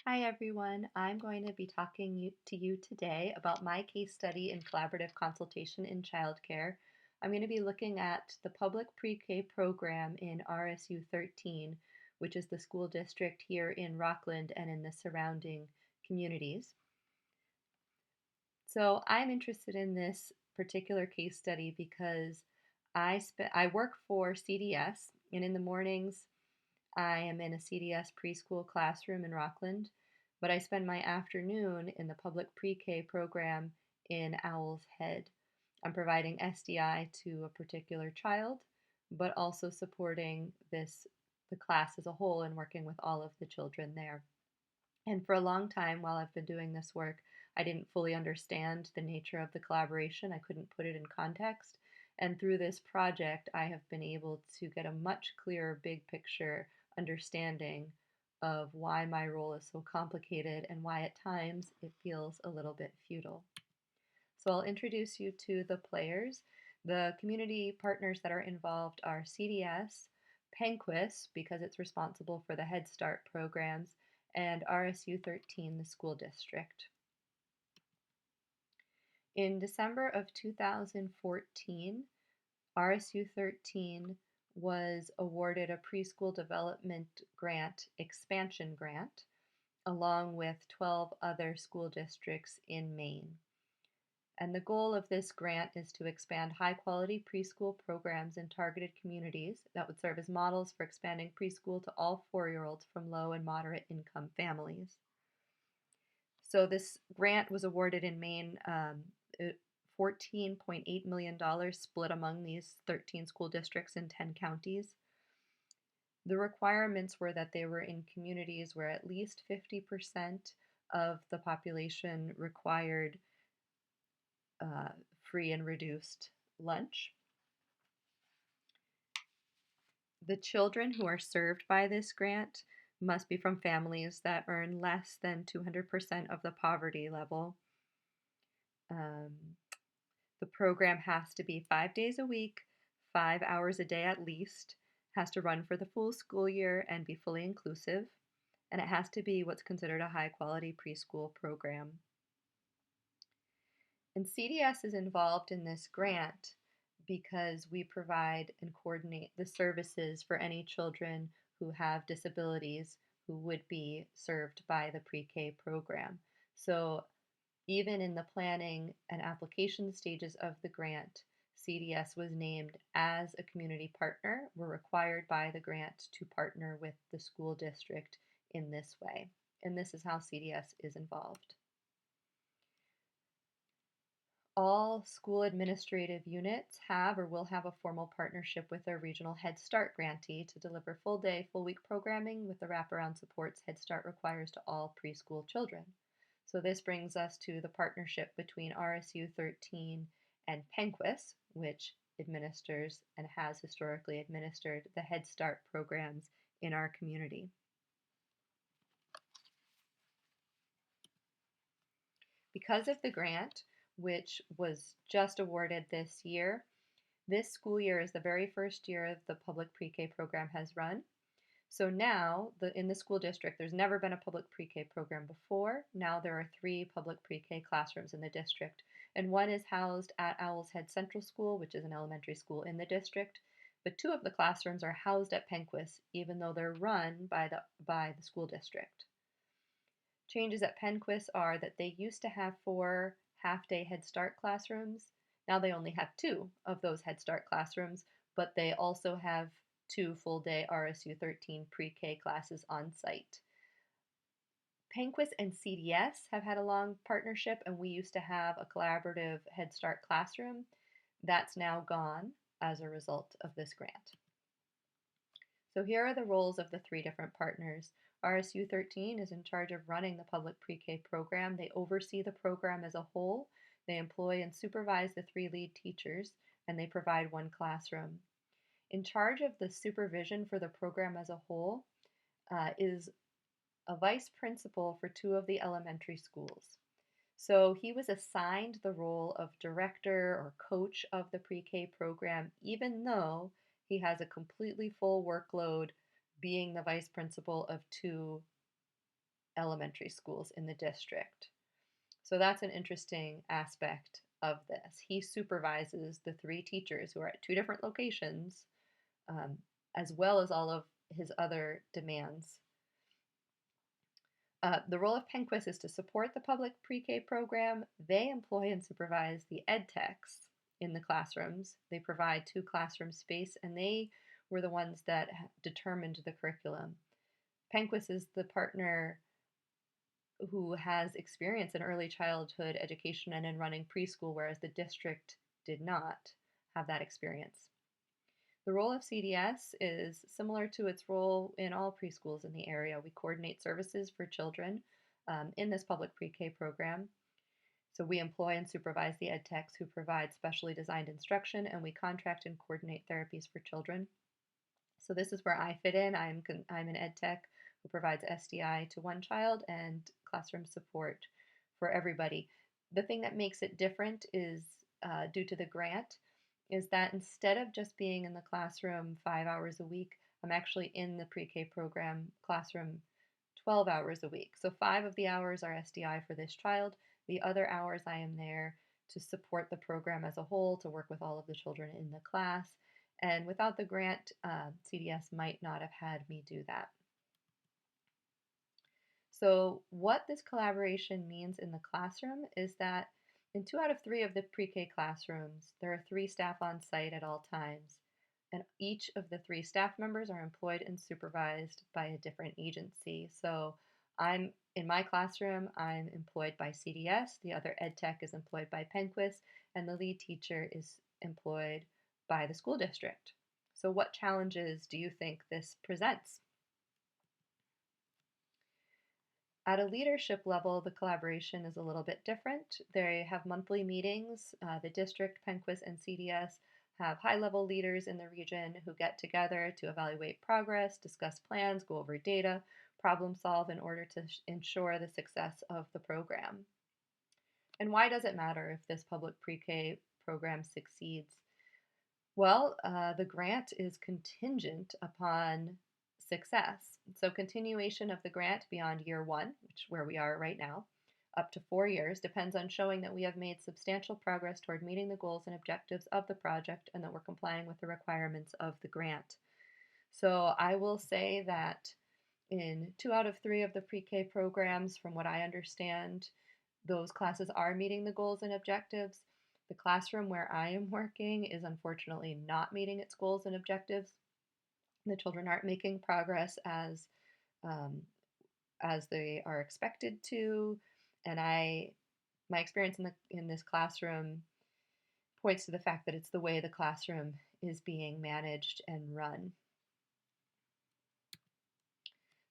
Hi everyone, I'm going to be talking to you today about my case study in collaborative consultation in childcare. I'm going to be looking at the public pre-K program in RSU 13, which is the school district here in Rockland and in the surrounding communities. So I'm interested in this particular case study because I work for CDS, and in the mornings I am in a CDS preschool classroom in Rockland, but I spend my afternoon in the public pre-K program in Owl's Head. I'm providing SDI to a particular child, but also supporting the class as a whole and working with all of the children there. And for a long time, while I've been doing this work, I didn't fully understand the nature of the collaboration. I couldn't put it in context. And through this project, I have been able to get a much clearer big picture understanding of why my role is so complicated and why at times it feels a little bit futile. So I'll introduce you to the players. The community partners that are involved are CDS, Penquis, because it's responsible for the Head Start programs, and RSU 13, the school district. In December of 2014, RSU 13 was awarded a preschool development grant, expansion grant, along with 12 other school districts in Maine. And the goal of this grant is to expand high-quality preschool programs in targeted communities that would serve as models for expanding preschool to all 4-year-olds from low and moderate income families. So this grant was awarded in Maine, $14.8 million split among these 13 school districts in 10 counties. The requirements were that they were in communities where at least 50% of the population required free and reduced lunch. The children who are served by this grant must be from families that earn less than 200% of the poverty level. The program has to be 5 days a week, 5 hours a day at least, has to run for the full school year and be fully inclusive, and it has to be what's considered a high quality preschool program. And CDS is involved in this grant because we provide and coordinate the services for any children who have disabilities who would be served by the pre-K program. So even in the planning and application stages of the grant, CDS was named as a community partner. We're required by the grant to partner with the school district in this way. And this is how CDS is involved. All school administrative units have or will have a formal partnership with their regional Head Start grantee to deliver full day, full week programming with the wraparound supports Head Start requires to all preschool children. So this brings us to the partnership between RSU 13 and Penquis, which administers and has historically administered the Head Start programs in our community. Because of the grant, which was just awarded this year, this school year is the very first year the public pre-K program has run. So now, in the school district, there's never been a public pre-K program before. Now there are 3 public pre-K classrooms in the district, and one is housed at Owl's Head Central School, which is an elementary school in the district. But 2 of the classrooms are housed at Penquis, even though they're run by the school district. Changes at Penquis are that they used to have 4 half-day Head Start classrooms. Now they only have 2 of those Head Start classrooms, but they also have 2 full-day RSU 13 pre-K classes on site. Penquis and CDS have had a long partnership, and we used to have a collaborative Head Start classroom. That's now gone as a result of this grant. So here are the roles of the 3 different partners. RSU 13 is in charge of running the public pre-K program. They oversee the program as a whole. They employ and supervise the 3 lead teachers, and they provide 1 classroom. In charge of the supervision for the program as a whole is a vice principal for 2 of the elementary schools. So he was assigned the role of director or coach of the pre-K program, even though he has a completely full workload being the vice principal of 2 elementary schools in the district. So that's an interesting aspect of this. He supervises the three teachers who are at two different locations, um, as well as all of his other demands. The role of Penquist is to support the public pre-K program. They employ and supervise the ed techs in the classrooms. They provide 2 classroom space, and they were the ones that determined the curriculum. Penquist is the partner who has experience in early childhood education and in running preschool, whereas the district did not have that experience. The role of CDS is similar to its role in all preschools in the area. We coordinate services for children in this public pre-K program. So we employ and supervise the ed techs who provide specially designed instruction, and we contract and coordinate therapies for children. So this is where I fit in. I'm an ed tech who provides SDI to one child and classroom support for everybody. The thing that makes it different is due to the grant, is that instead of just being in the classroom 5 hours a week, I'm actually in the pre-K program classroom 12 hours a week. So 5 of the hours are SDI for this child. The other hours I am there to support the program as a whole, to work with all of the children in the class. And without the grant, CDS might not have had me do that. So what this collaboration means in the classroom is that in 2 out of 3 of the pre-K classrooms, there are 3 staff on site at all times, and each of the 3 staff members are employed and supervised by a different agency. So in my classroom, I'm employed by CDS, the other ed tech is employed by Penquist, and the lead teacher is employed by the school district. So what challenges do you think this presents? At a leadership level, the collaboration is a little bit different. They have monthly meetings. The district, Penquist, and CDS have high-level leaders in the region who get together to evaluate progress, discuss plans, go over data, problem solve in order to ensure the success of the program. And why does it matter if this public pre-K program succeeds? Well, the grant is contingent upon success. So continuation of the grant beyond year 1, which where we are right now, up to 4 years, depends on showing that we have made substantial progress toward meeting the goals and objectives of the project and that we're complying with the requirements of the grant. So I will say that in 2 out of 3 of the pre-K programs, from what I understand, those classes are meeting the goals and objectives. The classroom where I am working is unfortunately not meeting its goals and objectives. The children aren't making progress um, as they are expected to, and my experience in this classroom points to the fact that it's the way the classroom is being managed and run.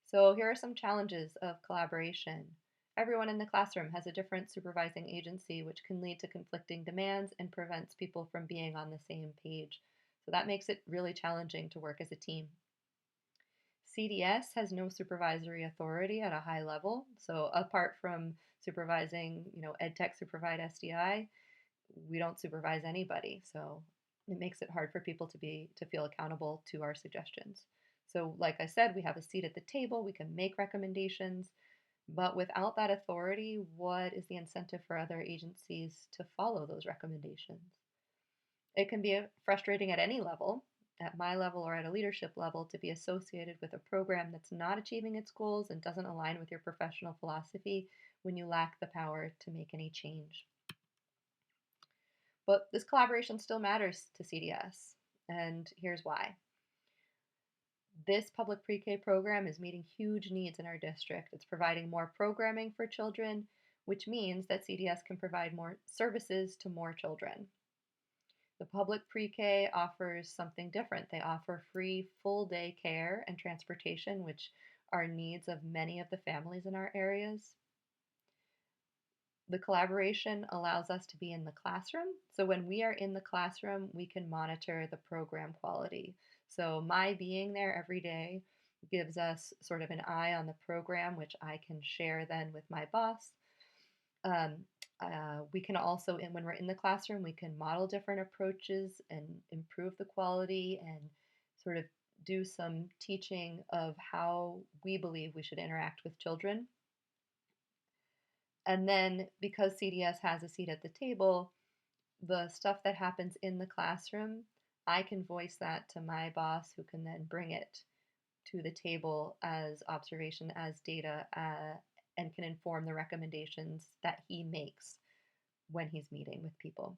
So here are some challenges of collaboration. Everyone in the classroom has a different supervising agency, which can lead to conflicting demands and prevents people from being on the same page. So that makes it really challenging to work as a team. CDS has no supervisory authority at a high level. So apart from supervising, ed techs who provide SDI, we don't supervise anybody. So it makes it hard for people to feel accountable to our suggestions. So like I said, we have a seat at the table, we can make recommendations, but without that authority, what is the incentive for other agencies to follow those recommendations? It can be frustrating at any level, at my level or at a leadership level, to be associated with a program that's not achieving its goals and doesn't align with your professional philosophy when you lack the power to make any change. But this collaboration still matters to CDS, and here's why. This public pre-K program is meeting huge needs in our district. It's providing more programming for children, which means that CDS can provide more services to more children. The public pre-K offers something different. They offer free full-day care and transportation, which are needs of many of the families in our areas. The collaboration allows us to be in the classroom. So when we are in the classroom, we can monitor the program quality. So my being there every day gives us sort of an eye on the program, which I can share then with my boss. We can also, when we're in the classroom, we can model different approaches and improve the quality and sort of do some teaching of how we believe we should interact with children. And then because CDS has a seat at the table, the stuff that happens in the classroom, I can voice that to my boss who can then bring it to the table as observation, as data, and can inform the recommendations that he makes when he's meeting with people.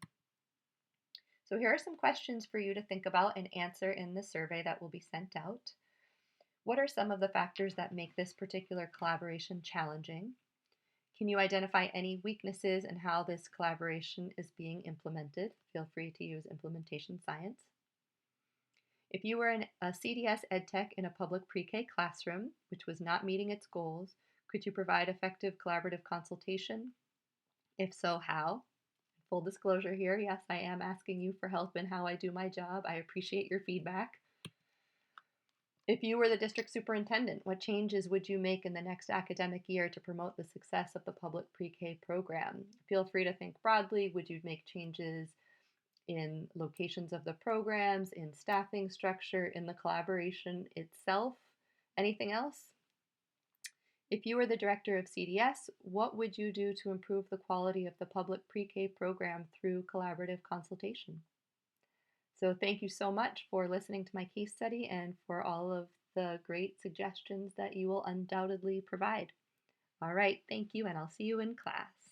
So here are some questions for you to think about and answer in the survey that will be sent out. What are some of the factors that make this particular collaboration challenging? Can you identify any weaknesses in how this collaboration is being implemented? Feel free to use implementation science. If you were a CDS EdTech in a public pre-K classroom, which was not meeting its goals, could you provide effective collaborative consultation? If so, how? Full disclosure here, yes, I am asking you for help in how I do my job. I appreciate your feedback. If you were the district superintendent, what changes would you make in the next academic year to promote the success of the public pre-K program? Feel free to think broadly. Would you make changes in locations of the programs, in staffing structure, in the collaboration itself? Anything else? If you were the director of CDS, what would you do to improve the quality of the public pre-K program through collaborative consultation? So thank you so much for listening to my case study and for all of the great suggestions that you will undoubtedly provide. All right, thank you, and I'll see you in class.